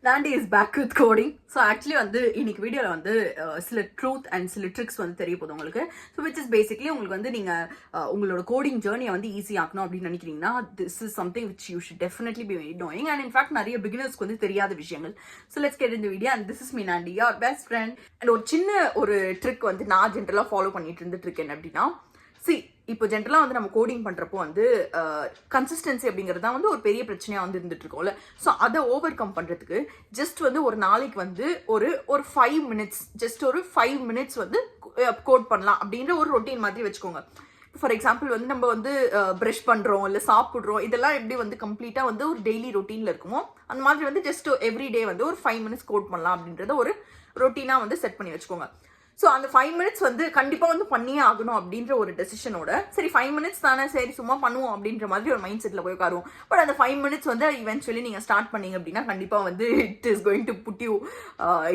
Nandi is back with coding. So actually வந்து இன்னைக்கு வீடியோல வந்து சில ட்ரூத் அண்ட் சில ட்ரிக்ஸ் வந்து தெரிய போகுது உங்களுக்கு. ஸோ விச் இஸ் பேசிக்லி உங்களுக்கு வந்து நீங்க உங்களோட கோடிங் ஜேர்னியை வந்து ஈஸி ஆக்கணும் அப்படின்னு நினைக்கிறீங்கன்னா this is something which you should definitely be doing and in fact நிறைய பிகினர்ஸ்க்கு வந்து தெரியாத விஷயங்கள். ஸோ லெட்ஸ் கெட் இந்த video and this is me Nandy your best friend. And ஒரு சின்ன ஒரு ட்ரிக் வந்து நான் ஜென்ரலாக ஃபாலோ பண்ணிட்டு இருந்துட்டு இருக்கேன் அப்படின்னா இப்போ ஜென்ரலாக வந்து நம்ம கோடிங் பண்ணுறப்போ வந்து கன்சிஸ்டன்சி அப்படிங்கிறது தான் வந்து ஒரு பெரிய பிரச்சனையாக வந்து இருந்துட்டு இருக்கோம்ல. ஸோ அதை ஓவர் கம் பண்ணுறதுக்கு ஜஸ்ட் வந்து ஒரு நாளைக்கு வந்து ஒரு 5 மினிட்ஸ் ஜஸ்ட் ஒரு 5 மினிட்ஸ் வந்து கோட் பண்ணலாம் அப்படின்ற ஒரு ரொட்டீன் மாதிரி வச்சுக்கோங்க. ஃபார் எக்ஸாம்பிள் வந்து நம்ம வந்து ப்ரஷ் பண்ணுறோம் இல்லை சாப்பிட்றோம், இதெல்லாம் எப்படி வந்து கம்ப்ளீட்டாக வந்து ஒரு டெய்லி ரொட்டீனில் இருக்குமோ அந்த மாதிரி வந்து ஜஸ்ட் எவ்ரி டே வந்து ஒரு 5 மினிட்ஸ் கோட் பண்ணலாம் அப்படின்றத ஒரு ரொட்டீனாக வந்து செட் பண்ணி வச்சுக்கோங்க. ஸோ அந்த 5 மினிட்ஸ் வந்து கண்டிப்பாக வந்து பண்ணியே ஆகணும் அப்படின்ற ஒரு டெசிஷனோட சரி 5 மினிட்ஸ் தானே சரி சும்மா பண்ணுவோம் அப்படின்ற மாதிரி ஒரு மைண்ட் செட்டில் போய் உட்காருவோம். பட் அந்த 5 மினிட்ஸ் வந்து இவென்ச்சுவலி நீங்கள் ஸ்டார்ட் பண்ணீங்க அப்படின்னா கண்டிப்பாக வந்து it is going to put you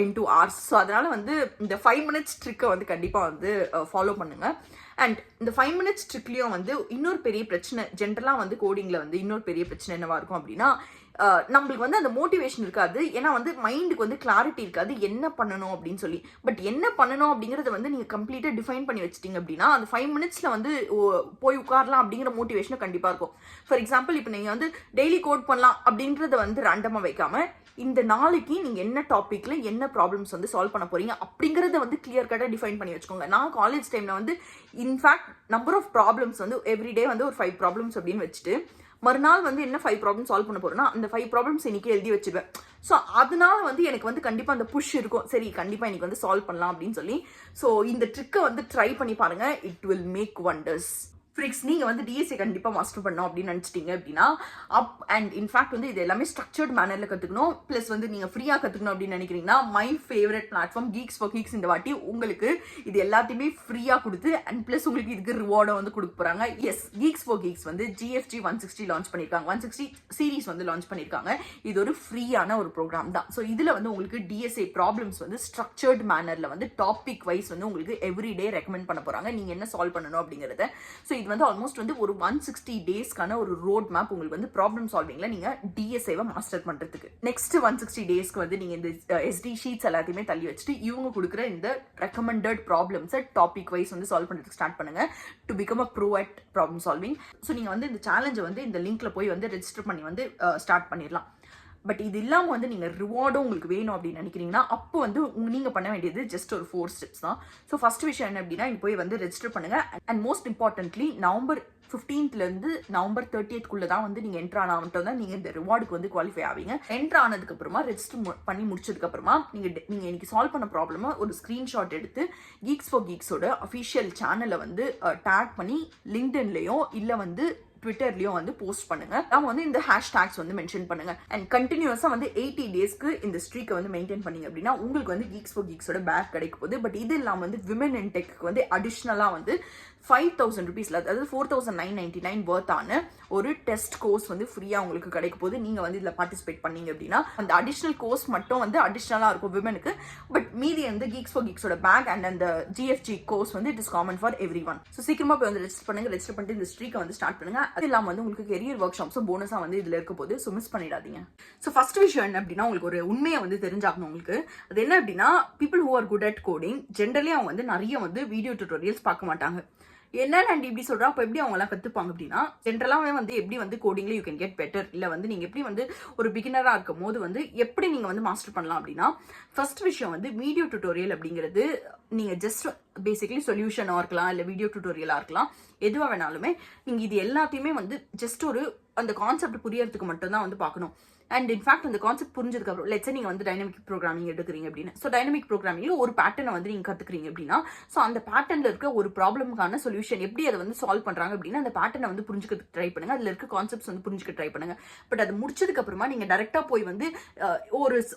in 2 hours. So அதனால வந்து இந்த 5 மினிட்ஸ் ட்ரிக்கை வந்து கண்டிப்பாக வந்து ஃபாலோ பண்ணுங்க. அண்ட் இந்த 5 மினிட்ஸ் ட்ரிக்லையும் வந்து இன்னொரு பெரிய பிரச்சனை ஜென்ரலாக வந்து கோடிங்கில் வந்து இன்னொரு பெரிய பிரச்சனை என்னவா இருக்கும் அப்படின்னா நம்மளுக்கு வந்து அந்த மோட்டிவேஷன் இருக்காது. ஏன்னா வந்து மைண்டுக்கு வந்து கிளாரிட்டி இருக்காது என்ன பண்ணணும் அப்படின்னு சொல்லி. பட் என்ன பண்ணணும் அப்படிங்கிறத வந்து நீங்கள் கம்ப்ளீட்டாக டிஃபைன் பண்ணி வச்சிட்டிங்க அப்படின்னா அந்த 5 மினிட்ஸில் வந்து போய் உட்காரலாம் அப்படிங்கிற மோட்டிவேஷனும் கண்டிப்பாக இருக்கும். ஃபார் எக்ஸாம்பிள் இப்போ நீங்கள் வந்து டெய்லி கோட் பண்ணலாம் அப்படின்றத வந்து ரேண்டமாக வைக்காம இந்த நாளைக்கு நீங்கள் என்ன டாப்பிக்கில் என்ன ப்ராப்ளம்ஸ் வந்து சால்வ் பண்ண போகிறீங்க அப்படிங்கிறத வந்து கிளியர் கட்டாக டிஃபைன் பண்ணி வச்சுக்கோங்க. நான் காலேஜ் டைமில் வந்து இன்ஃபேக்ட் நம்பர் ஆஃப் ப்ராப்ளம்ஸ் வந்து எவ்ரிடே வந்து ஒரு 5 ப்ராப்ளம்ஸ் அப்படின்னு வச்சுட்டு மறுநாள் வந்து என்ன 5 ப்ராப்ளம் சால்வ் பண்ண போறேன்னா அந்த 5 ப்ராப்ளம்ஸ் இன்னைக்கு எழுதி வச்சிருவேன். ஸோ அதனால வந்து எனக்கு வந்து கண்டிப்பாக அந்த புஷ் இருக்கும், சரி கண்டிப்பாக இன்னைக்கு வந்து சால்வ் பண்ணலாம் அப்படின்னு சொல்லி. ஸோ இந்த ட்ரிக்கை வந்து ட்ரை பண்ணி பாருங்க, இட் வில் மேக் வண்டர்ஸ். ஃப்ரிக்ஸ் நீங்கள் வந்து டிஎஸ்சி கண்டிப்பாக மாஸ்டர் பண்ணோம் அப்படின்னு நினச்சிட்டிங்க அப்படின்னா அண்ட் இன்ஃபேக்ட் வந்து இது எல்லாமே ஸ்ட்ரக்சர்ட் மேனரில் கற்றுக்கணும் ப்ளஸ் வந்து நீங்கள் ஃப்ரீயாக கற்றுக்கணும் அப்படின்னு நினைக்கிறீங்கன்னா my favourite platform Geeks for Geeks இந்த வாட்டி உங்களுக்கு இது எல்லாத்தையுமே ஃப்ரீயாக கொடுத்து அண்ட் ப்ளஸ் உங்களுக்கு இதுக்கு ரிவார்டை வந்து கொடுக்க போகிறாங்க. எஸ், கீக்ஸ் ஃபார் கீக்ஸ் வந்து GFG 160 லான்ச் பண்ணியிருக்காங்க, 160 சீரீஸ் வந்து லான்ச் பண்ணியிருக்காங்க. இது ஒரு ஃப்ரீயான ஒரு ப்ரோக்ராம் தான். ஸோ இதில் வந்து உங்களுக்கு டிஎஸ்ஏ ப்ராப்ளம்ஸ் வந்து ஸ்ட்ரக்சர்ட் மேனரில் வந்து டாபிக் வைஸ் வந்து உங்களுக்கு எவ்ரிடே ரெக்கமெண்ட் பண்ண போகிறாங்க நீங்கள் என்ன சால்வ் பண்ணணும் அப்படிங்கிறத. ஸோ இது வந்து ஆல்மோஸ்ட் வந்து ஒரு 160 டேஸ்க்கான ஒரு ரோட் மேப் உங்களுக்கு வந்து ப்ராப்ளம் சால்விங்ல நீங்க டிஎஸ்ஏவை மாஸ்டர் பண்றதுக்கு. நெக்ஸ்ட் 160 டேஸ்க்கு வந்து நீங்க இந்த SD ஷீட்ஸ் எல்லாத்தையுமே தள்ளி வச்சுட்டு இவங்க கொடுக்குற இந்த ரெக்கமெண்டட் ப்ராப்ளம்ஸை டாபிக் வைஸ் வந்து சால்வ் பண்றதுக்கு ஸ்டார்ட் பண்ணுங்க to become a bro at problem solving. So நீங்க வந்து இந்த சேலஞ்சை வந்து இந்த லிங்க்ல போய் வந்து ரெஜிஸ்டர் பண்ணி வந்து ஸ்டார்ட் பண்ணிடலாம். பட் இது இல்லாமல் வந்து நீங்கள் ரிவார்டும் உங்களுக்கு வேணும் அப்படின்னு நினைக்கிறீங்கன்னா அப்போ வந்து நீங்கள் பண்ண வேண்டியது ஜஸ்ட் ஒரு 4 ஸ்டெப்ஸ் தான். ஸோ ஃபர்ஸ்ட் விஷயம் என்ன அப்படின்னா இங்கே போய் வந்து ரெஜிஸ்டர் பண்ணுங்க. And most importantly November 15th November 30th தான் வந்து நீங்கள் என்ட்ரு ஆன மட்டும் தான் நீங்கள் இந்த ரிவார்டுக்கு வந்து குவாலிஃபை ஆவீங்க. என்ட்ரு ஆனதுக்கு அப்புறமா ரெஜிஸ்டர் பண்ணி முடிச்சதுக்கு அப்புறமா நீங்கள் இன்னைக்கு சால்வ் பண்ண ப்ராப்ளமை ஒரு ஸ்க்ரீன்ஷாட் எடுத்து கீக்ஸ் ஃபார் கீக்ஸோட அஃபிஷியல் சேனலை வந்து டேக் பண்ணி லிங்க்டின்லயோ இல்லை வந்து ட்விட்டர்லயும் வந்து போஸ்ட் பண்ணுங்க. நாம வந்து இந்த ஹேஷ்டேக்ஸ் வந்து மென்ஷன் பண்ணுங்க. அண்ட் கண்டினியூஸா வந்து 80 டேஸ்க்கு இந்த ஸ்ட்ரீக்கை வந்து மெயின்டைன் பண்ணீங்க அப்படின்னா உங்களுக்கு வந்து கீக்ஸ் ஃபார் கீக்ஸோட பேக் கிடைக்க போகுது. பட் இது இல்லாம வந்து விமன் இன் டெக்கு வந்து அடிஷ்னலா வந்து 5,000 rupeesல அதாவது 4,999 வர்த்தான ஒரு டெஸ்ட் கோர்ஸ் வந்து ஃப்ரீயா உங்களுக்கு கிடைக்க போகுது. நீங்க வந்து இதுல பார்ட்டிசிபேட் பண்ணீங்க அப்படின்னா அந்த அடிஷனல் கோர்ஸ் மட்டும் வந்து அடிஷனலா இருக்கும் விமனுக்கு. பட் மீதி வந்து கீக்ஸ் ஃபார் கீக்ஸோட பேக் அண்ட் அந்த GFG கோர்ஸ் வந்து it is common for every one. So சீக்கிரமா போய் வந்து ரெஜிஸ்டர் பண்ணுங்க. ரெஜிஸ்டர் பண்ணிட்டு இந்த ஸ்ட்ரீக்கை வந்து ஸ்டார்ட் பண்ணுங்க. அது இல்லாம வந்து உங்களுக்கு கெரியர் ஒர்க் ஷாப்ஸும் போனஸா வந்து இதுல இருக்க போது. ஸோ மிஸ் பண்ணிடாதீங்க. ஸோ ஃபர்ஸ்ட் விஷயம் என்ன அப்படின்னா உங்களுக்கு ஒரு உண்மையை வந்து தெரிஞ்சாகணும் உங்களுக்கு. அது என்ன அப்படின்னா people who are good at coding generally அவங்க வந்து நிறைய வந்து வீடியோ டியூட்டோரியல்ஸ் பார்க்க மாட்டாங்க. என்ன அண்ட் இப்படி சொல்றா அப்போ எப்படி அவங்க எல்லாம் கத்துப்பாங்க அப்படின்னா ஜென்ரலாவே வந்து எப்படி வந்து கோடிங்ல யூ கேன் கெட் பெட்டர் இல்ல வந்து நீங்க எப்படி வந்து ஒரு பிகினரா இருக்கும் போது வந்து எப்படி நீங்க வந்து மாஸ்டர் பண்ணலாம் அப்படின்னா ஃபர்ஸ்ட் விஷயம் வந்து வீடியோ டியூட்டோரியல் அப்படிங்கிறது நீங்க ஜஸ்ட் பேசிக்கலி சொல்யூஷனா இருக்கலாம் இல்ல வீடியோ டியூட்டோரியலா இருக்கலாம் எதுவா வேணாலுமே நீங்க இது எல்லாத்தையுமே வந்து ஜஸ்ட் ஒரு அந்த கான்செப்ட் புரியறதுக்கு மட்டும் தான் வந்து பார்க்கணும். அண்ட் இன்ஃபேக்ட் அந்த கான்செப்ட் புரிஞ்சதுக்கு அப்புறம் லெட்ஸ் நீங்க வந்து டைனமிக் ப்ரோக்ராமிங் எடுக்கிறீங்க அப்படின்னு. ஸோ டைனமிக் ப்ரோக்ராமிங்ல ஒரு பேட்டர்னை வந்து நீங்க கத்துக்கிறீங்க அப்படின்னா ஸோ அந்த பேட்டர்ன்ல இருக்க ஒரு ப்ராப்ளமுக்கான சொல்யூஷன் எப்படி அதை வந்து சால்வ் பண்றாங்க அப்படின்னா அந்த பேட்டர்னை வந்து புரிஞ்சுக்க ட்ரை பண்ணுங்க. அதுல இருக்க கான்செப்ட்ஸ் வந்து புரிஞ்சுக்க ட்ரை பண்ணுங்க. பட் அது முடிச்சதுக்கு அப்புறமா நீங்க டைரக்டா போய் வந்து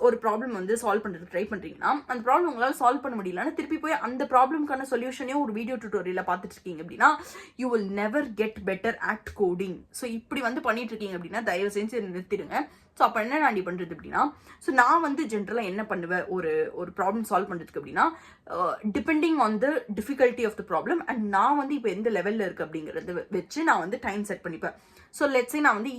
ஒரு ப்ராப்ளம் வந்து சால்வ் பண்றதுக்கு ட்ரை பண்றீங்கன்னா அந்த ப்ராப்ளம் உங்களால சால்வ் பண்ண முடியலன்னா திருப்பி போய் அந்த ப்ராப்ளமுக்கான சொல்யூஷனையும் ஒரு வீடியோ டியூட்டோரியல்ல பார்த்துட்டு இருக்கீங்க அப்படின்னா you will never get better at coding. So இப்படி வந்து பண்ணிட்டு இருக்கீங்க அப்படின்னா தயவு செஞ்சு நிறுத்திடுங்க. ஸோ அப்போ என்ன நான் பண்ணுறது அப்படின்னா, ஸோ நான் வந்து ஜென்ரலாக என்ன பண்ணுவேன் ஒரு ப்ராப்ளம் சால்வ் பண்ணுறதுக்கு அப்படின்னா, depending on the difficulty of the problem and நான் வந்து இப்போ எந்த லெவலில் இருக்குது அப்படிங்கிறத வச்சு நான் வந்து டைம் செட் பண்ணிப்பேன். ஸோ லெட்ஸே நான் வந்து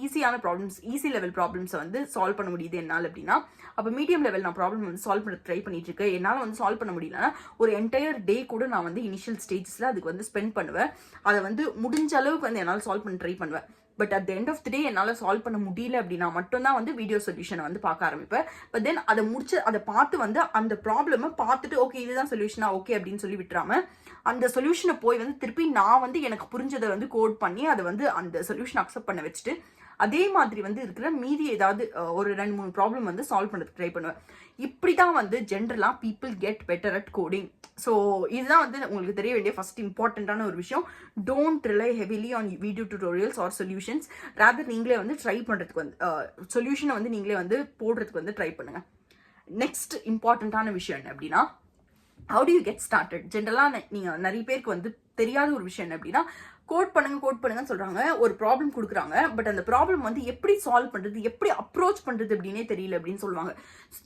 ஈஸி லெவல் ப்ராப்ளம்ஸை வந்து சால்வ் பண்ண முடியுது என்னால் அப்படின்னா, அப்போ மீடியம் லெவல் நான் ப்ராப்ளம் வந்து சால்வ் பண்ண ட்ரை பண்ணிட்டு இருக்கேன். என்னால் வந்து சால்வ் பண்ண முடியலன்னா ஒரு என்டையர் டே கூட நான் வந்து இனிஷியல் ஸ்டேஜஸில் அதுக்கு வந்து ஸ்பெண்ட் பண்ணுவேன். அதை வந்து முடிஞ்ச அளவுக்கு வந்து என்னால் சால்வ் பண்ண ட்ரை பண்ணுவேன். But at the end of the day என்னால் சால்வ் பண்ண முடியல அப்படின்னா மட்டும்தான் வந்து வீடியோ சொல்யூஷனை வந்து பார்க்க ஆரம்பிப்பேன். பட் தென் அதை பார்த்து வந்து அந்த ப்ராப்ளமை பார்த்துட்டு ஓகே இதுதான் சொல்யூஷனா ஓகே அப்படின்னு சொல்லி விட்டுறாம, அந்த சொல்யூஷனை போய் வந்து திருப்பி நான் வந்து எனக்கு புரிஞ்சதை வந்து கோட் பண்ணி அதை வந்து அந்த சொல்யூஷனை அக்செப்ட் பண்ண வச்சுட்டு அதே மாதிரி வந்து இருக்கிற மீதி ஏதாவது ஒரு 2-3 ப்ராப்ளம் வந்து சால்வ் பண்ணுறதுக்கு ட்ரை பண்ணுவேன். இப்படி தான் வந்து ஜென்ரலாக people get better at coding. So இதுதான் வந்து உங்களுக்கு தெரிய வேண்டிய ஃபர்ஸ்ட் இம்பார்ட்டண்ட்டான ஒரு விஷயம். Don't rely heavily on video tutorials or solutions. Rather நீங்களே வந்து ட்ரை பண்ணுறதுக்கு வந்து சொல்யூஷனை வந்து நீங்களே வந்து போடுறதுக்கு வந்து ட்ரை பண்ணுங்கள். நெக்ஸ்ட் இம்பார்ட்டண்ட்டான விஷயம் என்ன அப்படின்னா, how to you get started. ஜென்ரலாக நீங்கள் நிறைய பேருக்கு வந்து தெரியாத ஒரு விஷயம் என்ன அப்படின்னா, கோட் பண்ணுங்கன்னு சொல்றாங்க, ஒரு ப்ராப்ளம் கொடுக்குறாங்க, பட் அந்த ப்ராப்ளம் வந்து எப்படி சால்வ் பண்றது, எப்படி அப்ரோச் பண்றது அப்படின்னே தெரியல அப்படின்னு சொல்லுவாங்க.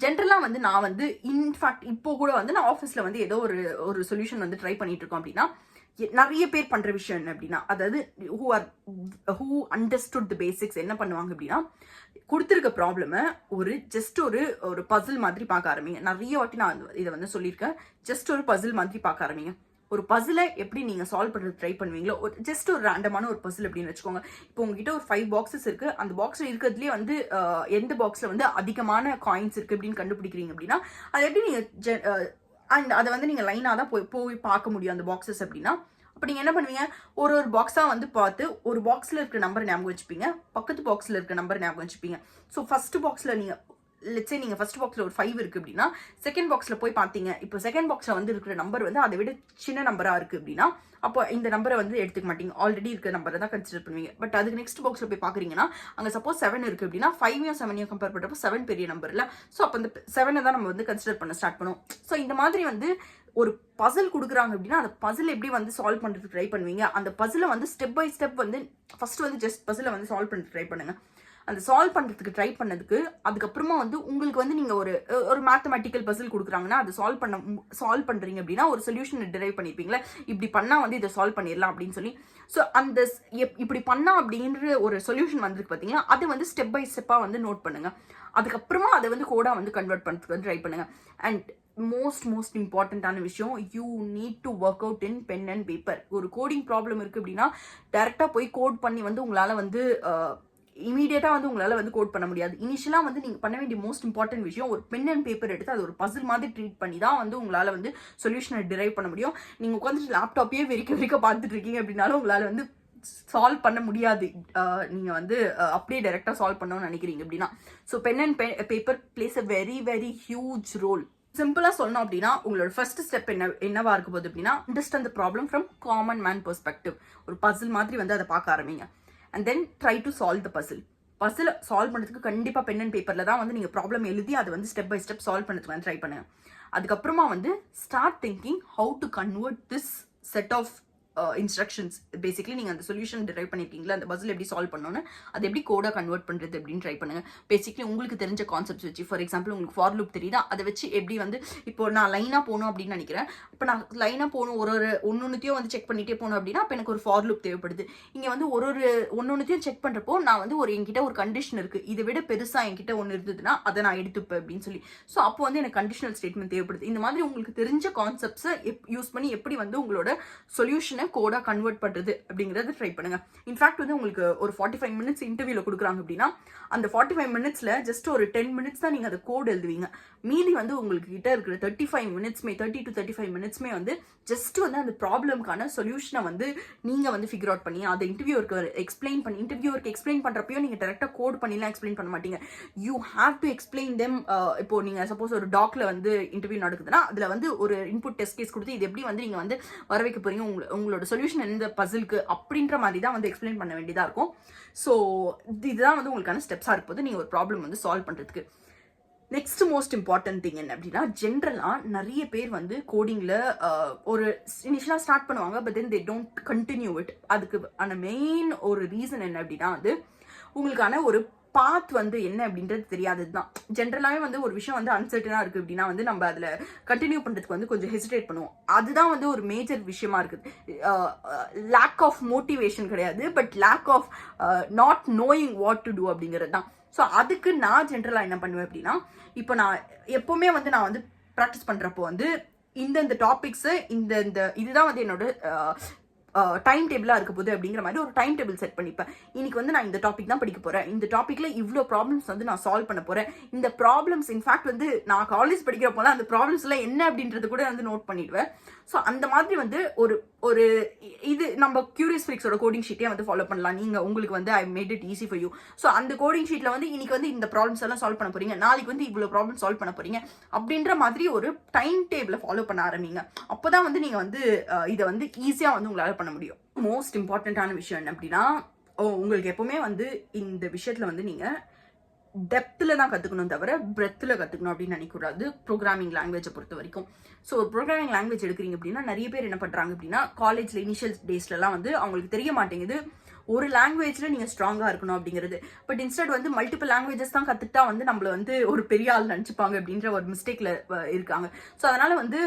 ஜென்ரலா வந்து நான் வந்து இன்ஃபேக்ட் இப்போ கூட வந்து நான் ஆஃபீஸ்ல வந்து ஏதோ ஒரு சொல்யூஷன் வந்து ட்ரை பண்ணிட்டு இருக்கோம் அப்படின்னா, நிறைய பேர் பண்ற விஷயம் என்ன அப்படின்னா, அதாவது ஹூ அண்டர்ஸ்டுட் தி பேசிக்ஸ் என்ன பண்ணுவாங்க அப்படின்னா, கொடுத்துருக்க ப்ராப்ளமை ஜஸ்ட் ஒரு பசில் மாதிரி பார்க்க ஆரம்பிங்க. நிறைய வாட்டி நான் இதை வந்து சொல்லியிருக்கேன். ஜஸ்ட் ஒரு பசில் மாதிரி பார்க்க ஆரம்பிங்க. ஒரு பசிலை எப்படி நீங்கள் சால்வ் பண்ணுறது ட்ரை பண்ணுவீங்களோ, ஜஸ்ட் ஒரு ரேண்டமான ஒரு பசில் அப்படின்னு வச்சுக்கோங்க. இப்போ உங்ககிட்ட ஒரு 5 பாக்ஸஸ் இருக்குது. அந்த பாக்ஸில் இருக்கிறதுலேயே வந்து எந்த பாக்ஸில் வந்து அதிகமான காயின்ஸ் இருக்குது அப்படின்னு கண்டுபிடிக்கிறீங்க அப்படின்னா, அதை எப்படி நீங்கள் அண்ட் அதை வந்து நீங்கள் லைனாக தான் போய் பார்க்க முடியும் அந்த பாக்ஸஸ் அப்படின்னா. அப்போ நீங்கள் என்ன பண்ணுவீங்க, ஒரு பாக்ஸாக வந்து பார்த்து ஒரு பாக்ஸில் இருக்கிற நம்பர் ஞாபகம் வச்சுப்பீங்க, பக்கத்து பாக்ஸில் இருக்கிற நம்பர் ஞாபகம் வச்சுப்பீங்க. ஸோ ஃபர்ஸ்ட் பாக்ஸில் லெட்ஸே நீங்கள் ஃபர்ஸ்ட் பாக்ஸில் ஒரு 5 இருக்குது அப்படின்னா, செகண்ட் பாக்ஸில் போய் பார்த்தீங்க, இப்போ செகண்ட் பாக்ஸில் வந்து இருக்கிற நம்பர் வந்து அதை விட சின்ன நம்பராக இருக்குது அப்படின்னா, அப்போ இந்த நம்பரை வந்து எடுத்துக்க மாட்டீங்க, ஆல்ரெடி இருக்கிற நம்பரை தான் கன்சிடர் பண்ணுவீங்க. பட் அதுக்கு நெக்ஸ்ட் பாக்ஸில் போய் பார்க்குறீங்கன்னா, அங்கே சப்போஸ் 7 இருக்குது அப்படின்னா 5யும் 7யும் கம்பேர் பண்ணுறப்போ 7 பெரிய நம்பர் இல்லை. ஸோ அப்போ அந்த 7 தான் நம்ம வந்து கன்சிடர் பண்ண ஸ்டார்ட் பண்ணுவோம். ஸோ இந்த மாதிரி வந்து ஒரு பசில் கொடுக்குறாங்க அப்படின்னா, அந்த பசில் எப்படி வந்து சால்வ் பண்ணுறதுக்கு ட்ரை பண்ணுவீங்க, அந்த பசிலை வந்து ஸ்டெப் பை ஸ்டெப் வந்து ஃபர்ஸ்ட் வந்து ஜஸ்ட் பசிலை வந்து சால்வ் பண்ணுறதுக்கு ட்ரை பண்ணுங்க. அந்த சால்வ் பண்ணுறதுக்கு ட்ரை பண்ணதுக்கு அதுக்கப்புறமா வந்து உங்களுக்கு வந்து நீங்கள் ஒரு மேத்தமெட்டிக்கல் பசில் கொடுக்குறாங்கன்னா, அது சால்வ் பண்ணுறீங்க அப்படின்னா ஒரு சொல்யூஷன் டிரைவ் பண்ணியிருப்பீங்களா, இப்படி பண்ணால் வந்து இதை சால்வ் பண்ணிடலாம் அப்படின்னு சொல்லி. ஸோ அந்த இப்படி பண்ணா அப்படின்ற ஒரு சொல்யூஷன் வந்துருக்கு பார்த்தீங்கன்னா, அதை வந்து ஸ்டெப் பை ஸ்டெப்பாக வந்து நோட் பண்ணுங்க. அதுக்கப்புறமா அதை வந்து கோடாக வந்து கன்வெர்ட் பண்ணுறதுக்கு வந்து ட்ரை பண்ணுங்க. அண்ட் மோஸ்ட் இம்பார்ட்டண்ட்டான விஷயம், you need to work out in pen and paper. ஒரு கோடிங் ப்ராப்ளம் இருக்குது அப்படின்னா, டேரெக்டாக போய் கோட் பண்ணி வந்து உங்களால் வந்து இமீடியட்டாக வந்து உங்களால் வந்து கோட் பண்ண முடியாது. இனிஷியலாக வந்து நீங்கள் பண்ண வேண்டிய மோஸ்ட் இம்பார்ட்டன்ட் விஷயம், ஒரு பென் அண்ட் பேப்பர் எடுத்து அது ஒரு பசில் மாதிரி ட்ரீட் பண்ணி தான் வந்து உங்களால் வந்து சொல்யூஷனை டிரைவ் பண்ண முடியும். நீங்கள் உட்காந்துட்டு லேப்டாப்பையே வெறிக்க பார்த்துட்டு இருக்கீங்க அப்படின்னாலும் உங்களால் வந்து சால்வ் பண்ண முடியாது. நீங்கள் வந்து அப்படியே டைரெக்டாக சால்வ் பண்ணணும்னு நினைக்கிறீங்க அப்படின்னா. So pen and paper plays a very very huge role. சிம்பிளாக சொல்லணும் அப்படின்னா, உங்களோட ஃபர்ஸ்ட் ஸ்டெப் என்னவா இருக்க போகுது அப்படின்னா, understand the problem from common man perspective. ஒரு பசில் மாதிரி வந்து அதை பார்க்க ஆரம்பிங்க. And then try to solve the puzzle solve பண்ணுறதுக்கு கண்டிப்பாக பென் அண்ட் பேப்பரில் தான் வந்து நீங்கள் ப்ராப்ளம் எழுதி அதை வந்து ஸ்டெப் பை ஸ்டெப் சால்வ் பண்ணுறதுக்கு வந்து ட்ரை பண்ணுங்க. அதுக்கப்புறமா வந்து start thinking how to convert this set of instructions. Basically நீங்கள் அந்த சொல்யூஷன் டிரைவ் பண்ணியிருக்கீங்களா, அந்த பசில் எப்படி சால்வ் பண்ணணும்னு அதை எப்படி கோடாக கன்வெர்ட் பண்ணுறது அப்படின்னு ட்ரை பண்ணுங்கள். பேசிக்கலி உங்களுக்கு தெரிஞ்ச கான்செப்ட்ஸ் வச்சு, ஃபார் எக்ஸாம்பிள் உங்களுக்கு ஃபார் லூப் தெரியுதா, அதை வச்சு எப்படி வந்து இப்போ நான் லைனாக போகணும் அப்படின்னு நினைக்கிறேன். இப்போ நான் லைனாக போகணும், ஒன்னொன்னுத்தையும் வந்து செக் பண்ணிகிட்டே போகணும் அப்படின்னா அப்போ எனக்கு ஒரு ஃபார் லூப் தேவைப்படுது. இங்கே வந்து ஒன்னொன்னுத்தையும் செக் பண்ணுறப்போ நான் வந்து என்கிட்ட ஒரு கண்டிஷன் இருக்குது, இதை விட பெருசாக என்கிட்ட ஒன்று இருந்ததுன்னா அதை நான் எடுத்துப்பேன் அப்படின்னு சொல்லி. ஸோ அப்போ வந்து எனக்கு கண்டிஷனல் ஸ்டேட்மெண்ட் தேவைப்படுது. இந்த மாதிரி உங்களுக்கு தெரிஞ்ச கான்செப்ட்ஸை யூஸ் பண்ணி எப்படி வந்து உங்களோட சொல்யூஷனை கோடா கன்வெர்ட் பண்றது அப்படிங்கறத ட்ரை பண்ணுங்க. இன்ஃபேக்ட் வந்து உங்களுக்கு ஒரு 45 மினிட்ஸ் இன்டர்வியூல கொடுக்குறாங்க அப்படின்னா, அந்த 45 மினிட்ஸ்ல ஜஸ்ட் ஒரு 10 மினிட்ஸ் தான் நீங்க அந்த கோட் எழுதுவீங்க. மீதி வந்து உங்களுக்கு கிட்ட இருக்கிற 30 to 35 மினிட்ஸ்மே வந்து ஜஸ்ட் வந்து அந்த ப்ராப்ளம்கான சொல்யூஷனை வந்து நீங்க வந்து ஃபிகர் அவுட் பண்ணி அதை இன்டர்வியூருக்கு எக்ஸ்பிளைன் பண்றப்பையும் நீங்க டைரக்டா கோட் பண்ணிலாம் எக்ஸ்பிளைன் பண்ண மாட்டீங்க. You have to explain them. இப்போ நீங்க சப்போஸ் ஒரு டாக்ல வந்து இன்டர்வியூ நடக்குதுன்னா அதுல வந்து ஒரு இன்புட் டெஸ்ட் கேஸ் கொடுத்து இது எப்படி வந்து நீங்க வந்து வர வைக்க போறீங்க, உங்களோட சொல்யூஷன் எந்த பசிலுக்கு அப்படின்ற மாதிரி தான் வந்து எக்ஸ்பிளைன் பண்ண வேண்டியதா இருக்கும். ஸோ இதுதான் வந்து உங்களுக்கான ஸ்டெப்ஸா இருப்பது நீங்க ஒரு ப்ராப்ளம் வந்து சால்வ் பண்றதுக்கு. நெக்ஸ்ட் மோஸ்ட் இம்பார்ட்டன்ட் திங் என்ன அப்படின்னா, ஜென்ரலாக நிறைய பேர் வந்து கோடிங்கில் ஒரு இனிஷியலாக ஸ்டார்ட் பண்ணுவாங்க, but then they don't continue it. அதுக்கு மெயின் ஒரு ரீசன் என்ன அப்படின்னா வந்து உங்களுக்கான ஒரு பாத் வந்து என்ன அப்படின்றது தெரியாதது தான். ஜென்ரலாகவே வந்து ஒரு விஷயம் வந்து அன்சர்டனாக இருக்குது அப்படின்னா வந்து நம்ம அதில் கண்டினியூ பண்ணுறதுக்கு வந்து கொஞ்சம் ஹெசிடேட் பண்ணுவோம். அதுதான் வந்து ஒரு மேஜர் விஷயமா இருக்குது. லேக் ஆஃப் மோட்டிவேஷன் கிடையாது, but lack of not knowing what to do அப்படிங்கிறது தான். ஸோ அதுக்கு நான் ஜென்ரலாக என்ன பண்ணுவேன் அப்படின்னா, இப்போ நான் எப்போவுமே வந்து நான் வந்து ப்ராக்டிஸ் பண்ணுறப்போ வந்து இந்த டாபிக்ஸு இதுதான் வந்து என்னோட டைம் டேபிளாக இருக்க போகுது அப்படிங்கிற மாதிரி ஒரு டைம் டேபிள் செட் பண்ணிப்பேன். இன்னைக்கு வந்து நான் இந்த டாபிக் தான் படிக்க போகிறேன், இந்த டாப்பிக்கில் இவ்வளோ ப்ராப்ளம்ஸ் வந்து நான் சால்வ் பண்ண போகிறேன். இந்த ப்ராப்ளம்ஸ் இன்ஃபேக்ட் வந்து நான் காலேஜ் படிக்கிறப்போலாம் அந்த ப்ராப்ளம்ஸ்லாம் என்ன அப்படின்றது கூட வந்து நோட் பண்ணிடுவேன். ஸோ அந்த மாதிரி வந்து ஒரு இது நம்ம கியூரியஸ் ஃப்ரீக்ஸோட கோடிங் ஷீட்டே வந்து ஃபாலோ பண்ணலாம். நீங்கள் உங்களுக்கு வந்து I made it easy for you. So அந்த கோடிங் ஷீட்டில் வந்து இன்னைக்கு வந்து இந்த ப்ராப்ளம்ஸ் எல்லாம் சால்வ் பண்ண போறீங்க, நாளைக்கு வந்து இவ்வளோ ப்ராப்ளம் சால்வ் பண்ண போறீங்க அப்படின்ற மாதிரி ஒரு டைம் டேபிளை ஃபாலோ பண்ண ஆரம்பிங்க. அப்போதான் வந்து நீங்கள் வந்து இதை வந்து ஈஸியாக வந்து உங்களால் பண்ண முடியும். மோஸ்ட் இம்பார்ட்டண்ட்டான விஷயம் என்ன அப்படின்னா, உங்களுக்கு எப்பவுமே வந்து இந்த விஷயத்தில் வந்து நீங்கள் டெப்த்தில் தான் கற்றுக்கணும் தவிர பிரெத்தில் கற்றுக்கணும் அப்படின்னு நினைக்கூடாது ப்ரோக்ராமிங் லாங்குவேஜை பொறுத்த வரைக்கும். ஸோ ஒரு ப்ரோக்ராமிங் லாங்குவேஜ் எடுக்கிறீங்க அப்படின்னா நிறைய பேர் என்ன பண்ணுறாங்க அப்படின்னா, காலேஜில் இனிஷியல் டேஸ்லலாம் வந்து அவங்களுக்கு தெரிய மாட்டேங்குது ஒரு லாங்குவேஜில் நீங்கள் ஸ்ட்ராங்காக இருக்கணும் அப்படிங்கிறது. பட் இன்ஸ்டெட் வந்து மல்டிபிள் லாங்குவேஜஸ் தான் கற்றுக்கிட்டா வந்து நம்மளை வந்து ஒரு பெரிய ஆள் நினச்சிப்பாங்க அப்படின்ற ஒரு மிஸ்டேக்கில் இருக்காங்க. ஸோ அதனால் வந்து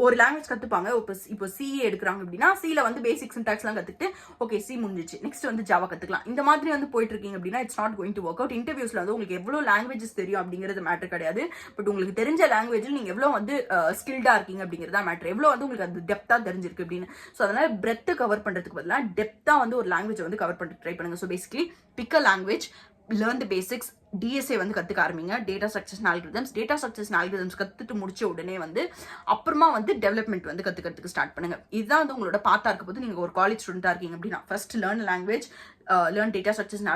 ஒரு லாங்குவேஜ் கற்றுப்பாங்க. இப்போ சிஏ எடுக்கிறாங்க அப்படின்னா சியில் வந்து பேசிக் சின்டாக்ஸ்லாம் கற்றுக்கிட்டு ஓகே சி முடிஞ்சிச்சு, நெக்ஸ்ட் வந்து ஜாவா கற்றுக்கலாம். இந்த மாதிரி வந்து போயிட்டு இருக்கீங்க அப்படின்னா it's not going to work out. இன்டர்வியூஸில் வந்து உங்களுக்கு எவ்வளோ லாங்குவேஜஸ் தெரியும் அப்படிங்கிறது மேட்டர் கிடையாது. பட் உங்களுக்கு தெரிஞ்ச லாங்குவேஜில் நீங்கள் எவ்வளோ வந்து ஸ்கில்டாக இருக்கீங்க அப்படிங்கிறது தான் மேட்டர். எவ்வளோ வந்து உங்களுக்கு அது டெப்த்தாக தெரிஞ்சிருக்கு அப்படின்னு. ஸோ அதனால் பிரெத்தை கவர் பண்ணுறதுக்கு பதிலாக டெப்த்தாக வந்து ஒரு லாங்குவேஜ் வந்து கவர் பண்ணி ட்ரை பண்ணுங்க. So basically pick a language, learn the basics, DSA வந்து கற்றுக்க ஆரம்பிங்க. டேட்டா ஸ்ட்ரக்சர்ஸ் அண்ட் அல்காரிதம்ஸ் கற்றுட்டு முடிச்ச உடனே வந்து அப்புறமா வந்து டெவலப்மெண்ட் வந்து கற்றுக்கிறதுக்கு ஸ்டார்ட் பண்ணுங்க. இதுதான் வந்து உங்களோட பாத்தா இருக்க போது. நீங்கள் ஒரு காலேஜ் ஸ்டூடெண்ட்டாக இருக்கீங்க அப்படின்னா first learn language, learn data structures and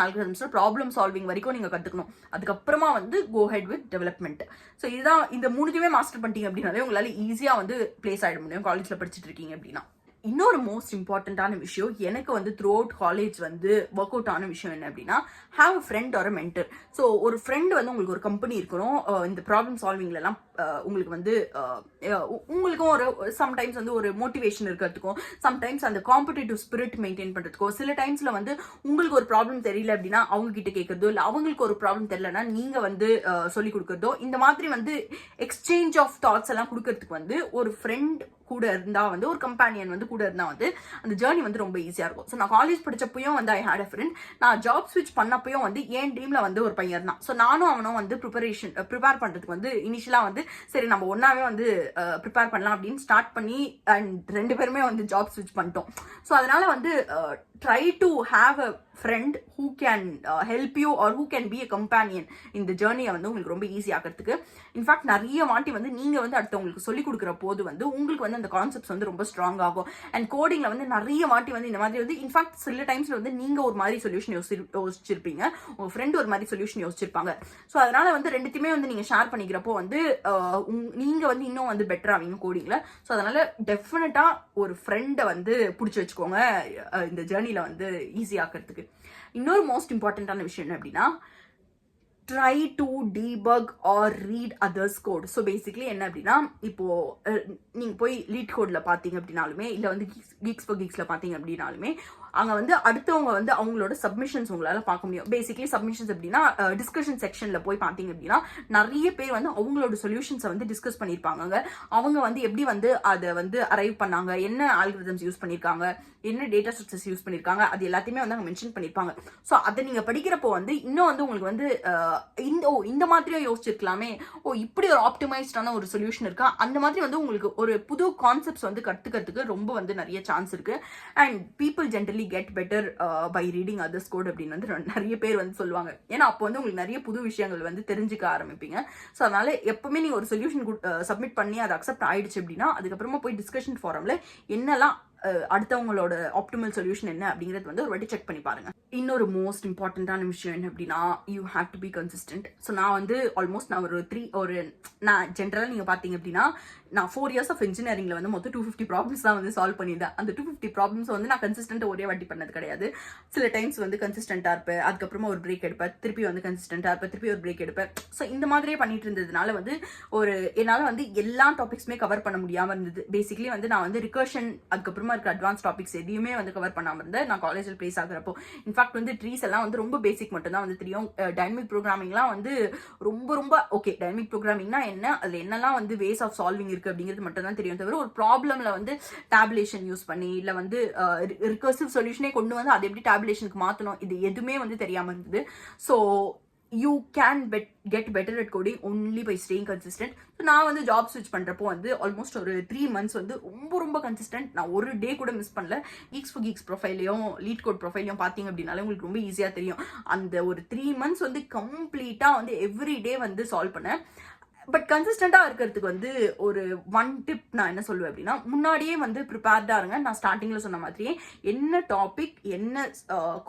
algorithms problem solving வரைக்கும் நீங்கள் கற்றுக்கணும். அதுக்கப்புறமா வந்து கோ ஹெட் வித் டெவலப்மெண்ட். ஸோ இதுதான், இந்த மூணுத்தையுமே மாஸ்டர் பண்ணிட்டீங்க அப்படின்னாலே உங்களால் ஈஸியாக வந்து பிளேஸ் ஆகிட முடியும் காலேஜில் படிச்சுட்டு இருக்கீங்க அப்படின்னா. இன்னொரு மோஸ்ட் இம்பார்ட்டண்ட்டான விஷயம் எனக்கு வந்து த்ரூ அவுட் காலேஜ் வந்து ஒர்க் அவுட் ஆன விஷயம் என்ன அப்படின்னா, have a friend or a mentor. So ஒரு ஃப்ரெண்ட் வந்து உங்களுக்கு ஒரு கம்பெனி இருக்கணும். இந்த ப்ராப்ளம் சால்விங்லலாம் உங்களுக்கு வந்து உங்களுக்கும் ஒரு சம்டைம்ஸ் வந்து ஒரு மோட்டிவேஷன் இருக்கிறதுக்கும், சம்டைம்ஸ் அந்த காம்படிட்டிவ் ஸ்பிரிட் மெயின்டைன் பண்ணுறதுக்கோ, சில டைம்ஸில் வந்து உங்களுக்கு ஒரு ப்ராப்ளம் தெரியல அப்படின்னா அவங்க கிட்ட கேட்கறதோ, இல்லை அவங்களுக்கு ஒரு ப்ராப்ளம் தெரியலன்னா நீங்கள் வந்து சொல்லிக் கொடுக்குறதோ, இந்த மாதிரி வந்து எக்ஸ்சேஞ்ச் ஆஃப் தாட்ஸ் எல்லாம் கொடுக்கறதுக்கு வந்து ஒரு ஃப்ரெண்ட் கூட இருந்தா வந்து, ஒரு கம்பேனியன் வந்து கூட இருந்தா வந்து அந்த ஜேர்னி வந்து ரொம்ப ஈஸியா இருக்கும். ஸோ நான் காலேஜ் படிச்சப்பயும் வந்து ஐ ஹேட் அ ஃப்ரெண்ட். நான் ஜாப் ஸ்விட்ச் பண்ணப்பயும் வந்து என் டீம்ல வந்து ஒரு பையன் தான். ஸோ நானும் அவனும் வந்து ப்ரிப்பேர் பண்றதுக்கு வந்து இனிஷியலா வந்து சரி நம்ம ஒன்னாவே வந்து ப்ரிப்பேர் பண்ணலாம் அப்படின்னு ஸ்டார்ட் பண்ணி அண்ட் ரெண்டு பேருமே வந்து ஜாப் ஸ்விட்ச் பண்ணிட்டோம். ஸோ அதனால வந்து try to have a friend who can help you or who can be a companion இந்த ஜேர்னியை வந்து உங்களுக்கு ரொம்ப ஈஸி ஆகிறதுக்கு. இன்ஃபேக்ட் நிறைய வாட்டி வந்து நீங்கள் வந்து அடுத்தவங்களுக்கு சொல்லிக் கொடுக்குற போது வந்து உங்களுக்கு வந்து அந்த கான்செப்ட்ஸ் வந்து ரொம்ப ஸ்ட்ராங் ஆகும். அண்ட் கோடிங்கில் வந்து நிறைய வாட்டி வந்து இந்த மாதிரி வந்து இன்ஃபேக்ட் சில டைம்ஸில் வந்து நீங்கள் ஒரு மாதிரி சொல்யூஷன் யோசிச்சிருப்பீங்க, உங்கள் ஃப்ரெண்ட் ஒரு மாதிரி சொல்யூஷன் யோசிச்சிருப்பாங்க. ஸோ அதனால வந்து ரெண்டுத்தையுமே வந்து நீங்கள் ஷேர் பண்ணிக்கிறப்போ வந்து நீங்கள் வந்து இன்னும் வந்து பெட்டர் ஆவீங்க கோடிங்கில். ஸோ அதனால டெஃபினட்டாக ஒரு ஃப்ரெண்டை வந்து பிடிச்சி வச்சுக்கோங்க இந்த ஜேர்னியில் வந்து ஈஸி ஆக்கிறதுக்கு. இன்னொரு மோஸ்ட் இம்பார்ட்டண்ட்டான விஷயம் என்ன அப்படின்னா, try to debug or read others code. So basically என்ன அப்படின்னா, இப்போ நீங்கள் போய் லீட் கோடில் பார்த்தீங்க அப்படின்னாலுமே, இல்லை வந்து கீக்ஸ் ஃபார் கீக்ஸில் பார்த்தீங்க அப்படின்னாலுமே, அங்கே வந்து அடுத்தவங்க வந்து அவங்களோட சப்மிஷன்ஸ் உங்களால் பார்க்க முடியும். பேசிக்லி சப்மிஷன்ஸ் அப்படின்னா டிஸ்கஷன் செக்ஷனில் போய் பார்த்தீங்க அப்படின்னா நிறைய பேர் வந்து அவங்களோட சொல்யூஷன்ஸை வந்து டிஸ்கஸ் பண்ணியிருப்பாங்க. அவங்க வந்து எப்படி வந்து அதை வந்து அரைவ் பண்ணாங்க, என்ன ஆல்கரிதம்ஸ் யூஸ் பண்ணியிருக்காங்க, என்ன டேட்டா ஸ்ட்ரக்சர்ஸ் யூஸ் பண்ணியிருக்காங்க, அது எல்லாத்தையுமே வந்து அவங்க மென்ஷன் பண்ணியிருப்பாங்க. ஸோ அதை நீங்கள் படிக்கிறப்போ வந்து இன்னும் வந்து உங்களுக்கு வந்து இந்த மாதிரியும் யோசிச்சிருக்கலாமே, இப்படி ஒரு ஆப்டிமைஸ்டான ஒரு சொல்யூஷன் இருக்கா, அந்த மாதிரி வந்து உங்களுக்கு ஒரு புது கான்செப்ட்ஸ் வந்து கற்றுக்கிறதுக்கு ரொம்ப வந்து நிறைய சான்ஸ் இருக்கு. And people generally get better by reading others code அப்படின்னு வந்து நிறைய பேர் வந்து சொல்லுவாங்க. ஏன்னா அப்போ வந்து உங்களுக்கு நிறைய புது விஷயங்கள் வந்து தெரிஞ்சுக்க ஆரம்பிப்பீங்க. ஸோ அதனால எப்பவுமே நீங்கள் ஒரு சொல்யூஷன் சப்மிட் பண்ணி அதை அக்செப்ட் ஆயிடுச்சு அப்படின்னா அதுக்கப்புறமா போய் டிஸ்கஷன் ஃபாரம்ல என்னெல்லாம் அடுத்தவங்களோட ஆப்டிமல் சொல்யூஷன் என்ன அப்படிங்கிறது வந்து ஒரு வாட்டி செக் பண்ணி பாருங்க. இன்னொரு மோஸ்ட் இம்பார்ட்டண்ட்டான விஷயம் என்ன அப்படின்னா, you have to be consistent. So நான் வந்து ஆல்மோஸ்ட் நான் நான் ஜென்ரலாக நீங்கள் பார்த்தீங்க அப்படின்னா நான் 4 years ஆஃப் இன்ஜினியரிங்கில் வந்து மொத்தம் 250 ப்ராப்ளம்ஸ் தான் வந்து சால்வ் பண்ணியிருந்தேன். அந்த 250 ப்ராப்ளம்ஸ் வந்து நான் கன்சிஸ்டன்ட்டாக ஒரே வாட்டி பண்ணது கிடையாது. சில டைம்ஸ் வந்து கன்சிஸ்டன்ட்டாக இருப்பேன், அதுக்கப்புறமா ஒரு பிரேக் எடுப்பேன், திருப்பி வந்து கன்சிஸ்டன்ட்டாக இருப்பேன், திருப்பி ஒரு பிரேக் எடுப்பேன். ஸோ இந்த மாதிரியே பண்ணிட்டு இருந்ததுனால வந்து என்னால் வந்து எல்லா டாபிக்ஸுமே கவர் பண்ண முடியாமல் இருந்தது. பேசிக்கலி வந்து நான் வந்து ரிகர்ஷன், அதுக்கப்புறமா அதிகமாக இருக்க அட்வான்ஸ் டாபிக்ஸ் எதையுமே வந்து கவர் பண்ணாமல் இருந்தேன் நான் காலேஜில் பிளேஸ் ஆகிறப்போ. இன்ஃபேக்ட் வந்து ட்ரீஸ் எல்லாம் வந்து ரொம்ப பேசிக் மட்டும் தான் வந்து தெரியும். டைனமிக் ப்ரோக்ராமிங்லாம் வந்து ரொம்ப ரொம்ப ஓகே, டைனமிக் ப்ரோக்ராமிங்னா என்ன, அதில் என்னெல்லாம் வந்து வேஸ் ஆஃப் சால்விங் இருக்குது அப்படிங்கிறது மட்டும் தான் தெரியும். தவிர ஒரு ப்ராப்ளமில் வந்து டேபுலேஷன் யூஸ் பண்ணி இல்லை வந்து ரிகர்சிவ் சொல்யூஷனே கொண்டு வந்து அதை எப்படி டேபுலேஷனுக்கு மாற்றணும் இது எதுவுமே வந்து தெரியாமல் இருந்தது. So you can get better at coding only by staying consistent. So நான் வந்து ஜாப் ஸ்விட்ச் பண்ணுறப்போ வந்து ஆல்மோஸ்ட் ஒரு 3 months வந்து ரொம்ப ரொம்ப கன்சிஸ்டன்ட். நான் ஒரு டே கூட மிஸ் பண்ணல. Geeks for Geeks ப்ரொஃபைலையும் லீட் கோட் ப்ரொஃபைலையும் பார்த்தீங்க அப்படின்னாலே உங்களுக்கு ரொம்ப ஈஸியாக தெரியும். அந்த ஒரு 3 months வந்து கம்ப்ளீட்டாக வந்து எவ்ரி டே வந்து சால்வ் பண்ணேன். பட் கன்சிஸ்டண்டாக இருக்கிறதுக்கு வந்து ஒரு 1 டிப் நான் என்ன சொல்லுவேன் அப்படின்னா, முன்னாடியே வந்து ப்ரிப்பேர்டாக இருங்க. நான் ஸ்டார்டிங்கில் சொன்ன மாதிரியே என்ன டாபிக், என்ன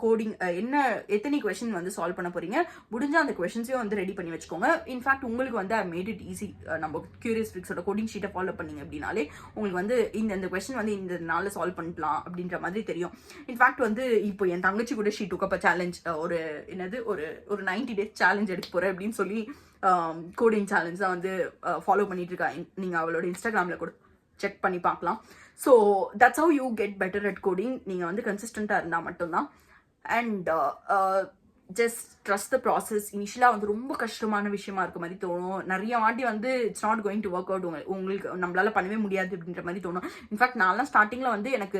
கோடிங், என்ன எத்தனை கொஷின் வந்து சால்வ் பண்ண போறீங்க, முடிஞ்சால் அந்த கொஷின்ஸையும் வந்து ரெடி பண்ணி வச்சுக்கோங்க. இன்ஃபேக்ட் உங்களுக்கு வந்து ஐ மேட் இட் ஈஸி. நம்ம கியூரியஸ் ஃபிக்ஸோட கோடிங் ஷீட்டை ஃபாலோ பண்ணீங்க அப்படின்னாலே உங்களுக்கு வந்து இந்த கொஷின் வந்து இந்த நாளில் சால்வ் பண்ணலாம் அப்படின்ற மாதிரி தெரியும். இன்ஃபேக்ட் வந்து இப்போ என் தங்கச்சி கூட ஷீ டுக் அப் சேலஞ்ச், ஒரு 90 days சேலஞ்ச் எடுக்க போகிறேன் அப்படின்னு சொல்லி கோடிங் சேலஞ்ச் தான் வந்து ஃபாலோ பண்ணிட்டு இருக்கா. நீங்கள் அவளோட இன்ஸ்டாகிராமில் கூட செக் பண்ணி பார்க்கலாம். So that's how you get better at coding. நீங்கள் வந்து கன்சிஸ்டண்ட்டாக இருந்தால் மட்டும்தான். And just trust the process. இனிஷியலாக வந்து ரொம்ப கஷ்டமான விஷயமா இருக்க மாதிரி தோணும். நிறைய வாட்டி வந்து it's not going to work out, உங்களுக்கு நம்மளால பண்ணவே முடியாது அப்படின்ற மாதிரி தோணும். இன்ஃபேக்ட் நான்லாம் ஸ்டார்டிங்கில் வந்து எனக்கு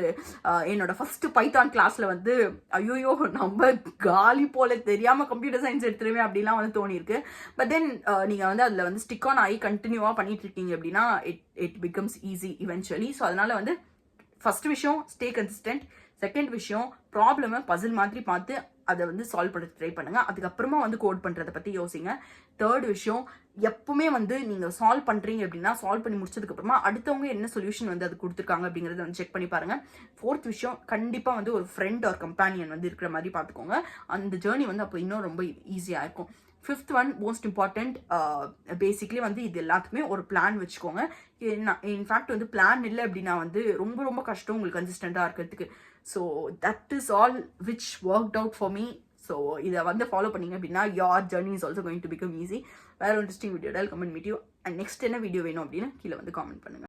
என்னோட ஃபர்ஸ்ட் பைத்தான் கிளாஸில் வந்து ஐயோயோ நம்ம காலி போல தெரியாமல் கம்ப்யூட்டர் சயின்ஸ் எடுத்துருவேன் அப்படிலாம் வந்து தோணியிருக்கு. பட் தென் நீங்கள் வந்து அதில் வந்து ஸ்டிக் ஆன் ஆகி கண்டினியூவாக பண்ணிட்டு இருக்கீங்க அப்படின்னா it becomes easy eventually. So அதனால வந்து ஃபர்ஸ்ட் விஷயம் ஸ்டே கன்சிஸ்டன்ட். செகண்ட் விஷயம் ப்ராப்ளமை பசில் மாதிரி பார்த்து அதை வந்து சால்வ் பண்ண ட்ரை பண்ணுங்க. அதுக்கப்புறமா வந்து கோட் பண்ணுறதை பற்றி யோசிங்க. தேர்ட் விஷயம், எப்பவுமே வந்து நீங்கள் சால்வ் பண்ணுறீங்க அப்படின்னா சால்வ் பண்ணி முடிச்சதுக்கப்புறமா அடுத்தவங்க என்ன சொல்யூஷன் வந்து அது கொடுத்துருக்காங்க அப்படிங்கிறத வந்து செக் பண்ணி பாருங்க. ஃபோர்த் விஷயம், கண்டிப்பாக வந்து ஒரு ஃப்ரெண்ட் ஒரு கம்பேனியன் வந்து இருக்கிற மாதிரி பார்த்துக்கோங்க. அந்த ஜேர்னி வந்து அப்போ இன்னும் ரொம்ப ஈஸியாக இருக்கும். Fifth one most important, basically வந்து இது எல்லாத்துக்குமே ஒரு பிளான் வச்சுக்கோங்க. இன்ஃபேக்ட் வந்து பிளான் இல்லை அப்படின்னா வந்து ரொம்ப ரொம்ப கஷ்டம் உங்களுக்கு கன்சிஸ்டண்ட்டாக இருக்கிறதுக்கு. So that is all which worked out for me. So இதை வந்து ஃபாலோ பண்ணிங்க அப்படின்னா your journey is also going to become easy. வேறு இன்ட்ரெஸ்டிங் வீடியோட comment meet you. And next என்ன வீடியோ வேணும் அப்படின்னு கீழே வந்து காமெண்ட் பண்ணுங்கள்.